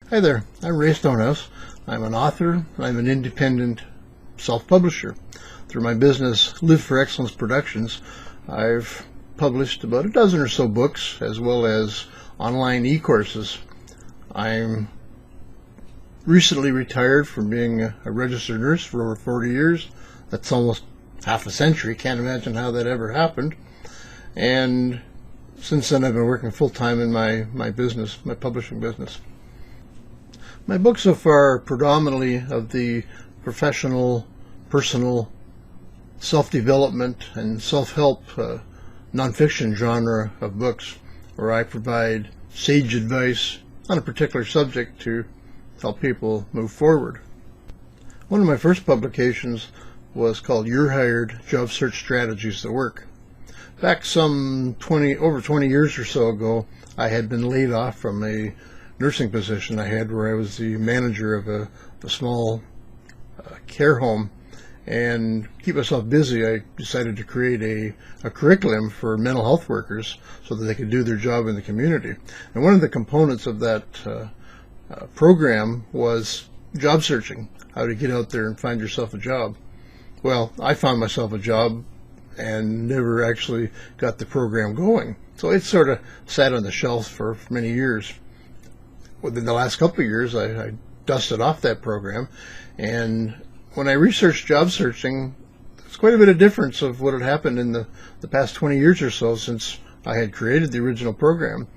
Hi there, I'm Ray Stonehouse. I'm an author. I'm an independent self-publisher. Through my business, Live for Excellence Productions, I've published about a dozen or so books, as well as online e-courses. I'm recently retired from being a registered nurse for over 40 years. That's almost half a century. Can't imagine how that ever happened. And since then, I've been working full-time in my business, my publishing business. My books so far are predominantly of the professional, personal, self-development and self-help nonfiction genre of books, where I provide sage advice on a particular subject to help people move forward. One of my first publications was called You're Hired: Job Search Strategies That Work. Back over 20 years or so ago, I had been laid off from a nursing position I had where I was the manager of a small care home. And to keep myself busy, I decided to create a curriculum for mental health workers so that they could do their job in the community. And one of the components of that program was job searching, how to get out there and find yourself a job. Well, I found myself a job and never actually got the program going. So it sort of sat on the shelf for many years. Within the last couple of years, I dusted off that program, and when I researched job searching, there's quite a bit of difference of what had happened in the past 20 years or so since I had created the original program.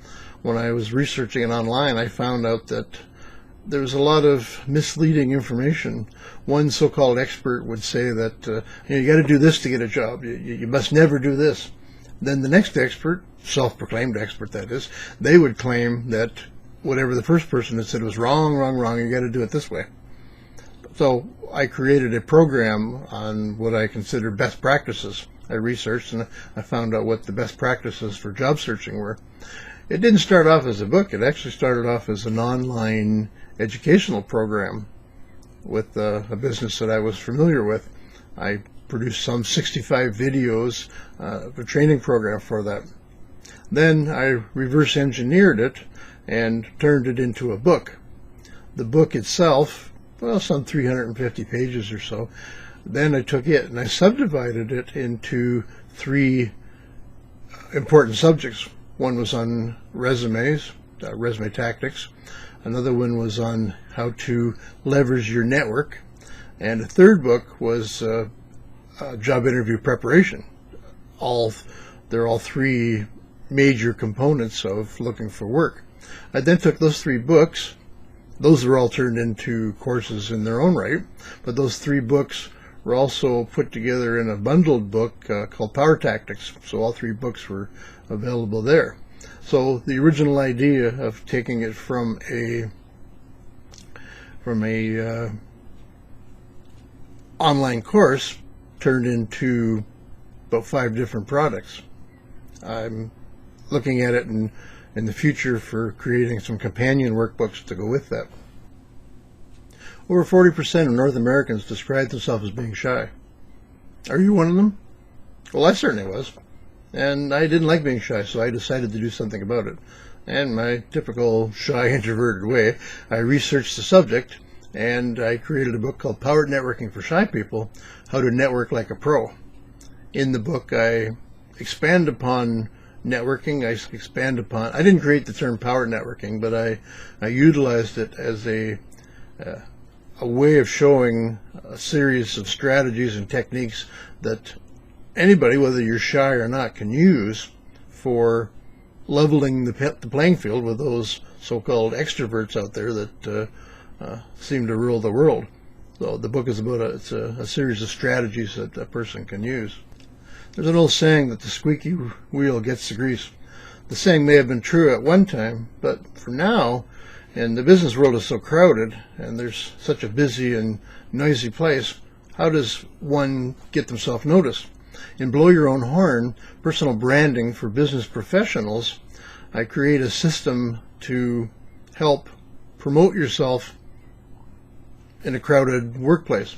When I was researching it online, I found out that there was a lot of misleading information. One so-called expert would say that you got to do this to get a job. You must never do this. Then the next expert, self-proclaimed expert that is, they would claim that whatever the first person had said was wrong, you got to do it this way. So I created a program on what I consider best practices. I researched and I found out what the best practices for job searching were. It didn't start off as a book. It actually started off as an online educational program with a business that I was familiar with. I produced some 65 videos, a training program for that. Then I reverse engineered it and turned it into a book. The book itself, well, some 350 pages or so. Then I took it and I subdivided it into three important subjects. One was on resumes, resume tactics. Another one was on how to leverage your network. And a third book was job interview preparation. They're all three major components of looking for work. I then took those three books. Those were all turned into courses in their own right, but those three books were also put together in a bundled book called Power Tactics. So all three books were available there. So the original idea of taking it from a online course turned into about 5 different products. I'm looking at it in the future for creating some companion workbooks to go with that. Over 40% of North Americans describe themselves as being shy. Are you one of them? Well, I certainly was. And I didn't like being shy, so I decided to do something about it. And my typical shy, introverted way, I researched the subject, and I created a book called Power Networking for Shy People: How to Network Like a Pro. In the book, I expand upon networking. I didn't create the term power networking, but I utilized it as a way of showing a series of strategies and techniques that anybody, whether you're shy or not, can use for leveling the playing field with those so-called extroverts out there that seem to rule the world. So the book is about a series of strategies that a person can use. There's an old saying that the squeaky wheel gets the grease. The saying may have been true at one time, but for now, and the business world is so crowded, and there's such a busy and noisy place, how does one get themselves noticed? In Blow Your Own Horn, personal branding for business professionals, I create a system to help promote yourself in a crowded workplace.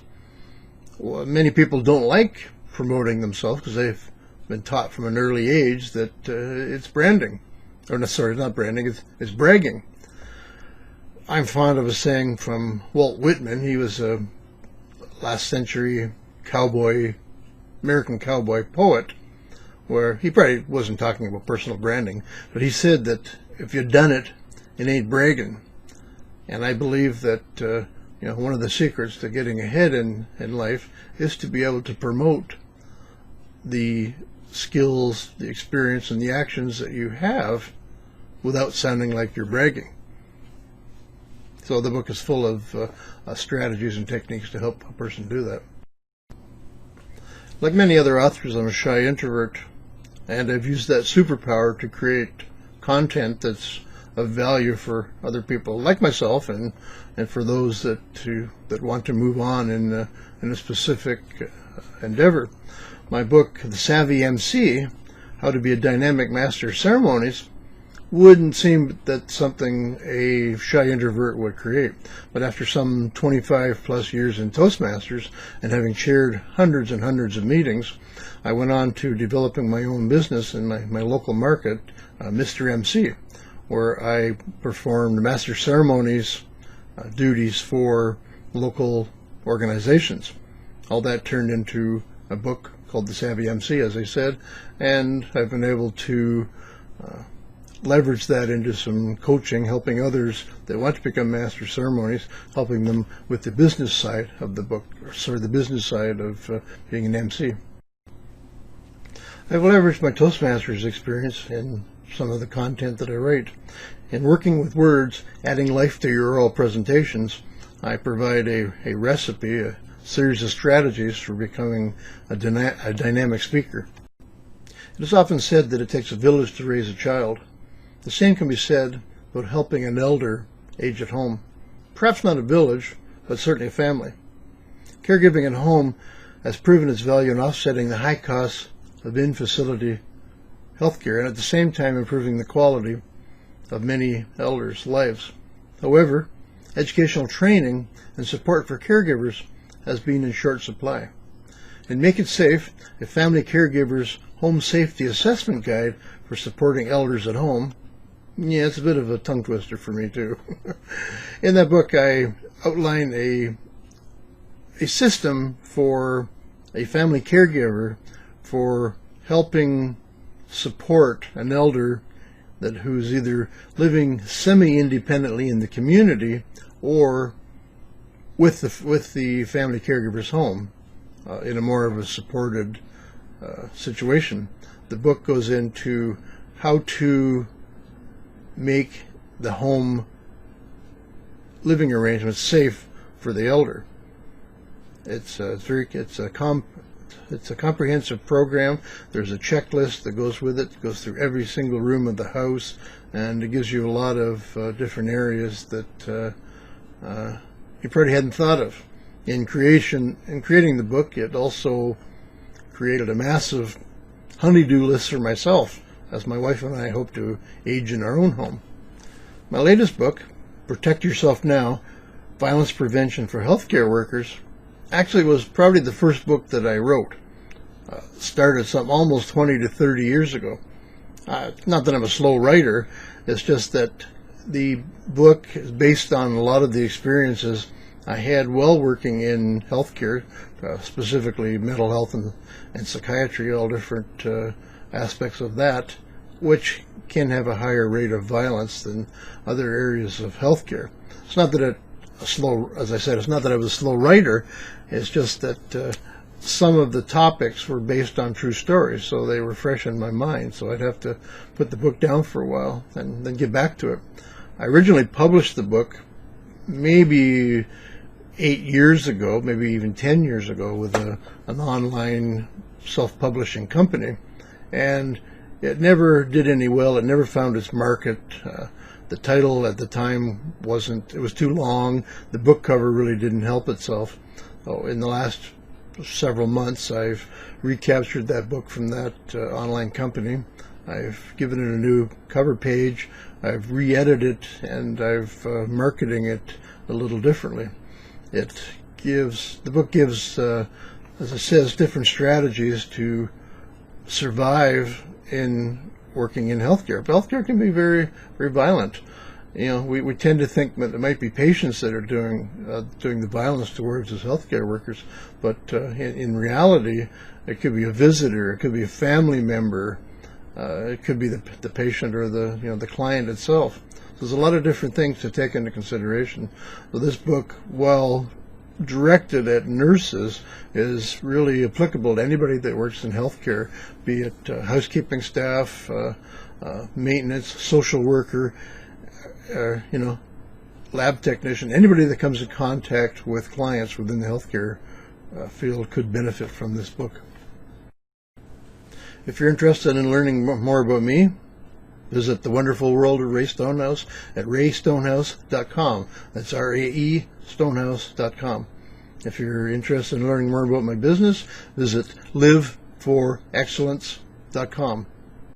Well, many people don't like promoting themselves because they've been taught from an early age that it's branding. Or no, sorry, not branding, it's bragging. I'm fond of a saying from Walt Whitman. He was a last century American cowboy poet, where he probably wasn't talking about personal branding, but he said that if you've done it, it ain't bragging. And I believe that one of the secrets to getting ahead in life is to be able to promote the skills, the experience, and the actions that you have without sounding like you're bragging. So the book is full of strategies and techniques to help a person do that. Like many other authors, I'm a shy introvert, and I've used that superpower to create content that's of value for other people like myself, and for those that want to move on in a specific endeavor. My book, The Savvy MC, How to Be a Dynamic Master of Ceremonies, wouldn't seem that something a shy introvert would create. But after some 25 plus years in Toastmasters and having chaired hundreds and hundreds of meetings, I went on to developing my own business in my local market, Mr. MC, where I performed master ceremonies duties for local organizations. All that turned into a book called The Savvy MC, as I said, and I've been able to leverage that into some coaching, helping others that want to become master ceremonies, helping them with the business side of the book, the business side of being an MC. I've leveraged my Toastmasters experience in some of the content that I write. In working with words, adding life to your oral presentations, I provide a recipe, a series of strategies for becoming a dynamic speaker. It is often said that it takes a village to raise a child. The same can be said about helping an elder age at home. Perhaps not a village, but certainly a family. Caregiving at home has proven its value in offsetting the high costs of in-facility healthcare and at the same time improving the quality of many elders' lives. However, educational training and support for caregivers has been in short supply. In Make It Safe, a Family Caregiver's Home Safety Assessment Guide for Supporting Elders at Home, yeah, it's a bit of a tongue twister for me too. In that book, I outline a system for a family caregiver for helping support an elder who's either living semi-independently in the community or with the family caregiver's home in a more of a supported situation. The book goes into how to make the home living arrangements safe for the elder. It's a comprehensive program. There's a checklist that goes with it. It goes through every single room of the house, and it gives you a lot of different areas that you probably hadn't thought of. In creating the book, it also created a massive honey-do list for myself, as my wife and I hope to age in our own home. My latest book, Protect Yourself Now, Violence Prevention for Healthcare Workers, actually was probably the first book that I wrote. Started some almost 20 to 30 years ago. Not that I'm a slow writer, it's just that the book is based on a lot of the experiences I had while working in healthcare, specifically mental health and psychiatry, all different aspects of that, which can have a higher rate of violence than other areas of healthcare. It's not that as I said, it's not that I was a slow writer, it's just that some of the topics were based on true stories, so they were fresh in my mind, so I'd have to put the book down for a while and then get back to it. I originally published the book maybe 8 years ago, maybe even 10 years ago, with an online self-publishing company, and it never did any well. It never found its market. The title at the time it was too long. The book cover really didn't help itself. So in the last several months, I've recaptured that book from that online company. I've given it a new cover page. I've re-edited it, and I've marketing it a little differently. The book gives, as it says, different strategies to survive in working in healthcare. But healthcare can be very, very violent. we tend to think that it might be patients that are doing the violence towards us healthcare workers, but in reality, it could be a visitor, it could be a family member, it could be the patient or the client itself. So there's a lot of different things to take into consideration. So this book, while directed at nurses, is really applicable to anybody that works in healthcare, be it housekeeping staff, maintenance, social worker, lab technician. Anybody that comes in contact with clients within the healthcare field could benefit from this book. If you're interested in learning more about me, visit the wonderful world of Ray Stonehouse at raystonehouse.com. That's RAE Stonehouse.com. If you're interested in learning more about my business, visit liveforexcellence.com.